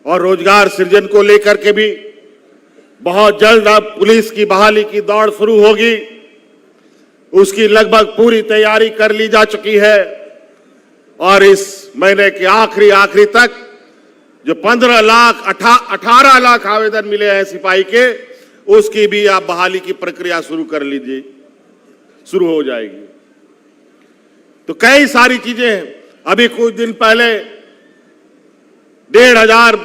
और रोजगार सृजन को लेकर के भी बहुत जल्द अब पुलिस की बहाली की दौड़ शुरू होगी। उसकी लगभग पूरी तैयारी कर ली जा चुकी है और इस महीने के आखिरी तक जो 15 लाख 18 लाख आवेदन मिले हैं सिपाही के, उसकी भी आप बहाली की प्रक्रिया शुरू कर लीजिए, शुरू हो जाएगी। तो कई सारी चीजें हैं। अभी कुछ दिन पहले 1,500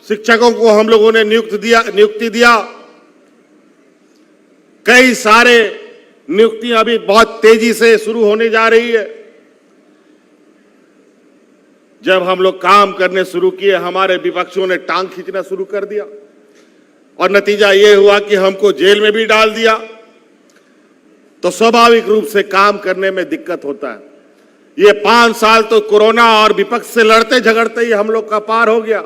शिक्षकों को हम लोगों ने नियुक्ति दिया। कई सारे नियुक्तियां अभी बहुत तेजी से शुरू होने जा रही है। जब हम लोग काम करने शुरू किए, हमारे विपक्षियों ने टांग खींचना शुरू कर दिया और नतीजा यह हुआ कि हमको जेल में भी डाल दिया। तो स्वाभाविक रूप से काम करने में दिक्कत होता है। ये 5 साल तो कोरोना और विपक्ष से लड़ते झगड़ते ही हम लोग का पार हो गया,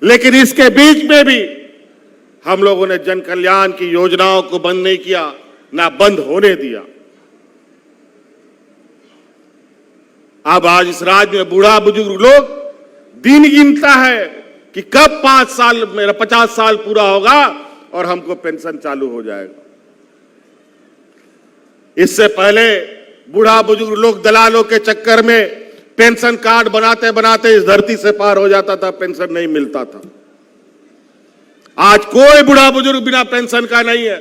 लेकिन इसके बीच में भी हम लोगों ने जन कल्याण की योजनाओं को बंद नहीं किया, ना बंद होने दिया। अब आज इस राज्य में बूढ़ा बुजुर्ग लोग दिन गिनता है कि कब 5 साल मेरा 50 साल पूरा होगा और हमको पेंशन चालू हो जाएगा। इससे पहले बूढ़ा बुजुर्ग लोग दलालों के चक्कर में पेंशन कार्ड बनाते बनाते इस धरती से पार हो जाता था, पेंशन नहीं मिलता था। आज कोई बूढ़ा बुजुर्ग बिना पेंशन का नहीं है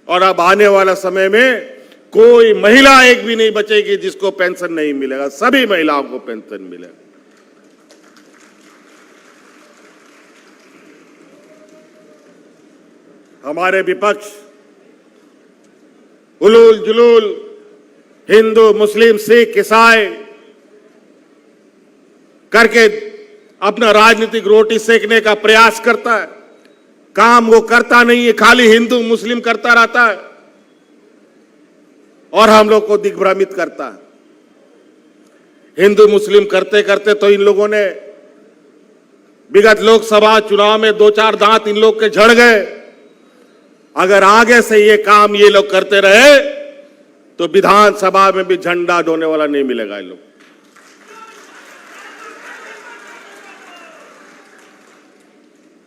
और अब आने वाला समय में कोई महिला एक भी नहीं बचेगी जिसको पेंशन नहीं मिलेगा, सभी महिलाओं को पेंशन मिलेगा। हमारे विपक्ष उलूल जुलूल हिंदू मुस्लिम सिख ईसाई करके अपना राजनीतिक रोटी सेकने का प्रयास करता है। काम वो करता नहीं है, खाली हिंदू मुस्लिम करता रहता है और हम लोग को दिग्भ्रमित करता है। हिंदू मुस्लिम करते करते तो इन लोगों ने विगत लोकसभा चुनाव में 2-4 दांत इन लोग के झड़ गए। अगर आगे से ये काम ये लोग करते रहे तो विधानसभा में भी झंडा ढोने वाला नहीं मिलेगा इन लोग।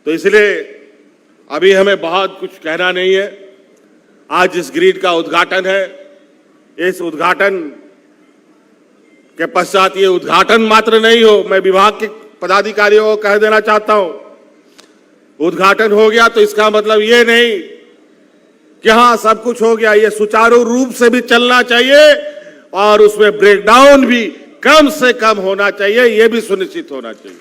तो इसलिए अभी हमें बहुत कुछ कहना नहीं है। आज इस ग्रिड का उद्घाटन है। इस उद्घाटन के पश्चात ये उद्घाटन मात्र नहीं हो, मैं विभाग के पदाधिकारियों को कह देना चाहता हूं, उद्घाटन हो गया तो इसका मतलब ये नहीं कि हाँ सब कुछ हो गया। ये सुचारू रूप से भी चलना चाहिए और उसमें ब्रेकडाउन भी कम से कम होना चाहिए, ये भी सुनिश्चित होना चाहिए।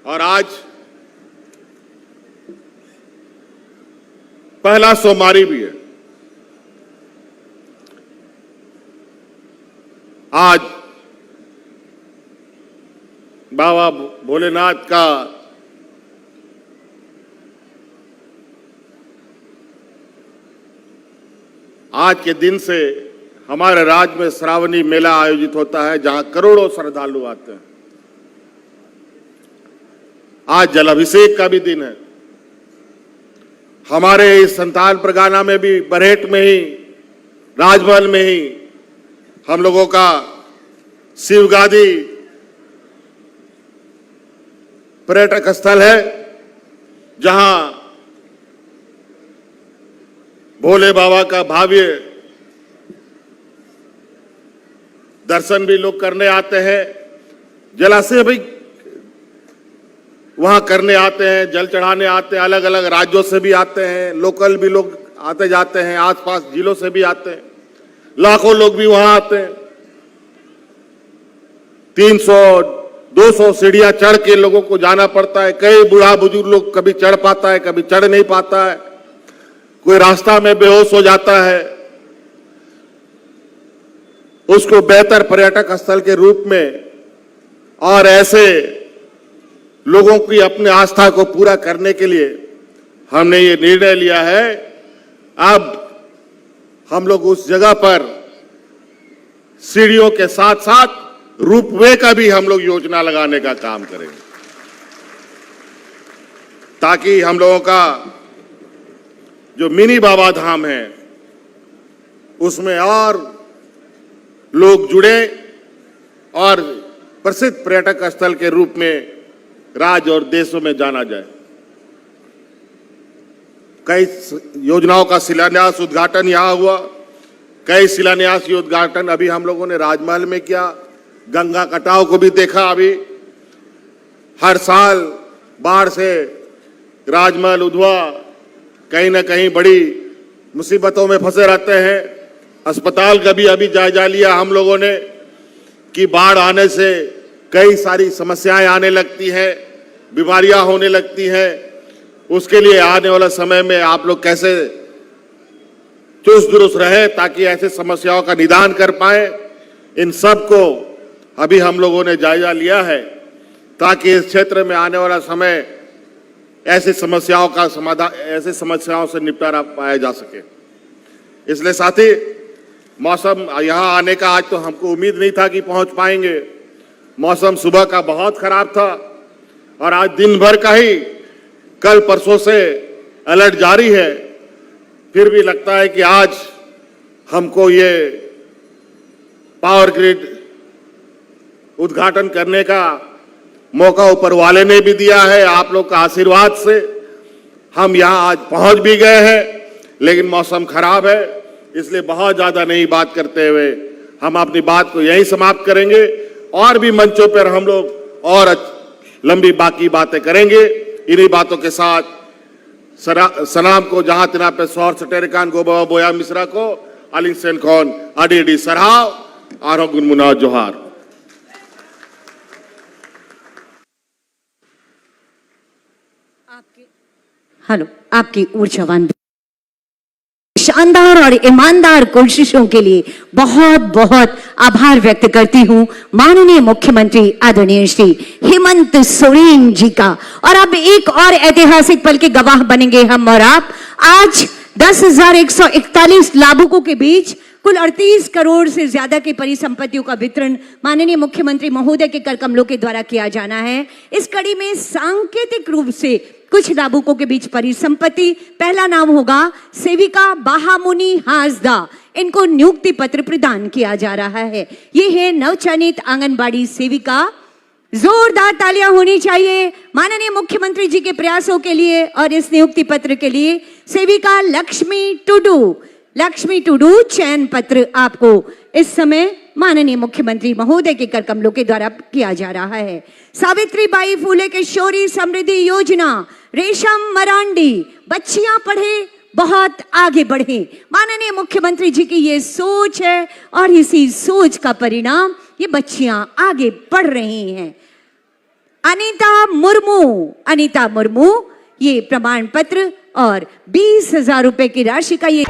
और आज पहला सोमवारी भी है। आज बाबा भोलेनाथ का आज के दिन से हमारे राज्य में श्रावणी मेला आयोजित होता है, जहां करोड़ों श्रद्धालु आते हैं। आज जलाभिषेक का भी दिन है। हमारे इस संताल परगना में भी बरहेट में ही, राजमहल में ही हम लोगों का शिवगादी पर्यटक स्थल है, जहां भोले बाबा का भव्य दर्शन भी लोग करने आते हैं। जलाशय भी वहां करने आते हैं, जल चढ़ाने आते हैं। अलग अलग राज्यों से भी आते हैं, लोकल भी लोग आते जाते हैं, आसपास जिलों से भी आते हैं। लाखों लोग भी वहां आते हैं। 300-200 सीढ़ियां चढ़ के लोगों को जाना पड़ता है। कई बूढ़ा बुजुर्ग लोग कभी चढ़ पाता है, कभी चढ़ नहीं पाता है, कोई रास्ता में बेहोश हो जाता है। उसको बेहतर पर्यटक स्थल के रूप में और ऐसे लोगों की अपनी आस्था को पूरा करने के लिए हमने ये निर्णय लिया है। अब हम लोग उस जगह पर सीढ़ियों के साथ साथ रोपवे का भी हम लोग योजना लगाने का काम करेंगे, ताकि हम लोगों का जो मिनी बाबा धाम है उसमें और लोग जुड़े और प्रसिद्ध पर्यटक स्थल के रूप में राज्य और देशों में जाना जाए। कई योजनाओं का शिलान्यास उद्घाटन यहां हुआ, कई शिलान्यास उद्घाटन अभी हम लोगों ने राजमहल में किया, गंगा कटाव को भी देखा। अभी हर साल बाढ़ से राजमहल उधवा कहीं ना कहीं बड़ी मुसीबतों में फंसे रहते हैं। अस्पताल का भी अभी जायजा लिया हम लोगों ने कि बाढ़ आने से कई सारी समस्याएं आने लगती हैं, बीमारियां होने लगती हैं। उसके लिए आने वाला समय में आप लोग कैसे चुस्त दुरुस्त रहे ताकि ऐसे समस्याओं का निदान कर पाए, इन सब को अभी हम लोगों ने जायजा लिया है ताकि इस क्षेत्र में आने वाला समय ऐसी समस्याओं का समाधान, ऐसे समस्याओं से निपटारा पाया जा सके। इसलिए साथी, मौसम यहाँ आने का आज तो हमको उम्मीद नहीं था कि पहुंच पाएंगे। मौसम सुबह का बहुत खराब था और आज दिन भर का ही कल परसों से अलर्ट जारी है। फिर भी लगता है कि आज हमको ये पावर ग्रिड उद्घाटन करने का मौका ऊपर वाले ने भी दिया है। आप लोग का आशीर्वाद से हम यहाँ आज पहुंच भी गए हैं, लेकिन मौसम खराब है, इसलिए बहुत ज्यादा नहीं बात करते हुए हम अपनी बात को यहीं समाप्त करेंगे। और भी मंचों पर हम लोग और लंबी बाकी बातें करेंगे। इन्हीं बातों के साथ सलाम को जहां तिना पे सौर सटेरिकान गोबा बोया मिश्रा को अलिंग सेन कौन अडी सराव आरो गुनमुना जोहार। हेलो, आपकी ऊर्जावान शानदार और ईमानदार कोशिशों के लिए बहुत बहुत आभार व्यक्त करती हूं माननीय मुख्यमंत्री आदरणीय श्री हेमंत सोरेन जी का। और अब एक और ऐतिहासिक पल के गवाह बनेंगे हम और आप। आज 10,141 लाभुकों के बीच कुल 38 करोड़ से ज्यादा की परिसंपत्तियों का वितरण माननीय मुख्यमंत्री महोदय के कर कमलों के द्वारा किया जाना है। इस कड़ी में सांकेतिक रूप से कुछ लाभुकों के बीच परिसंपत्ति, पहला नाम होगा सेविका बाहामुनि हासदा, इनको नियुक्ति पत्र प्रदान किया जा रहा है। ये है नवचयनित आंगनबाड़ी सेविका। जोरदार तालियां होनी चाहिए माननीय मुख्यमंत्री जी के प्रयासों के लिए और इस नियुक्ति पत्र के लिए। सेविका लक्ष्मी टुडू चयन पत्र आपको इस समय माननीय मुख्यमंत्री महोदय के कर कमलों के द्वारा किया जा रहा है। सावित्रीबाई फूले किशोरी समृद्धि योजना, रेशम मरांडी, बच्चियां पढ़े बहुत आगे बढ़े, माननीय मुख्यमंत्री जी की ये सोच है और इसी सोच का परिणाम ये बच्चियां आगे बढ़ रही हैं। अनीता मुर्मू ये प्रमाण पत्र और 20,000 रुपए की राशि का ये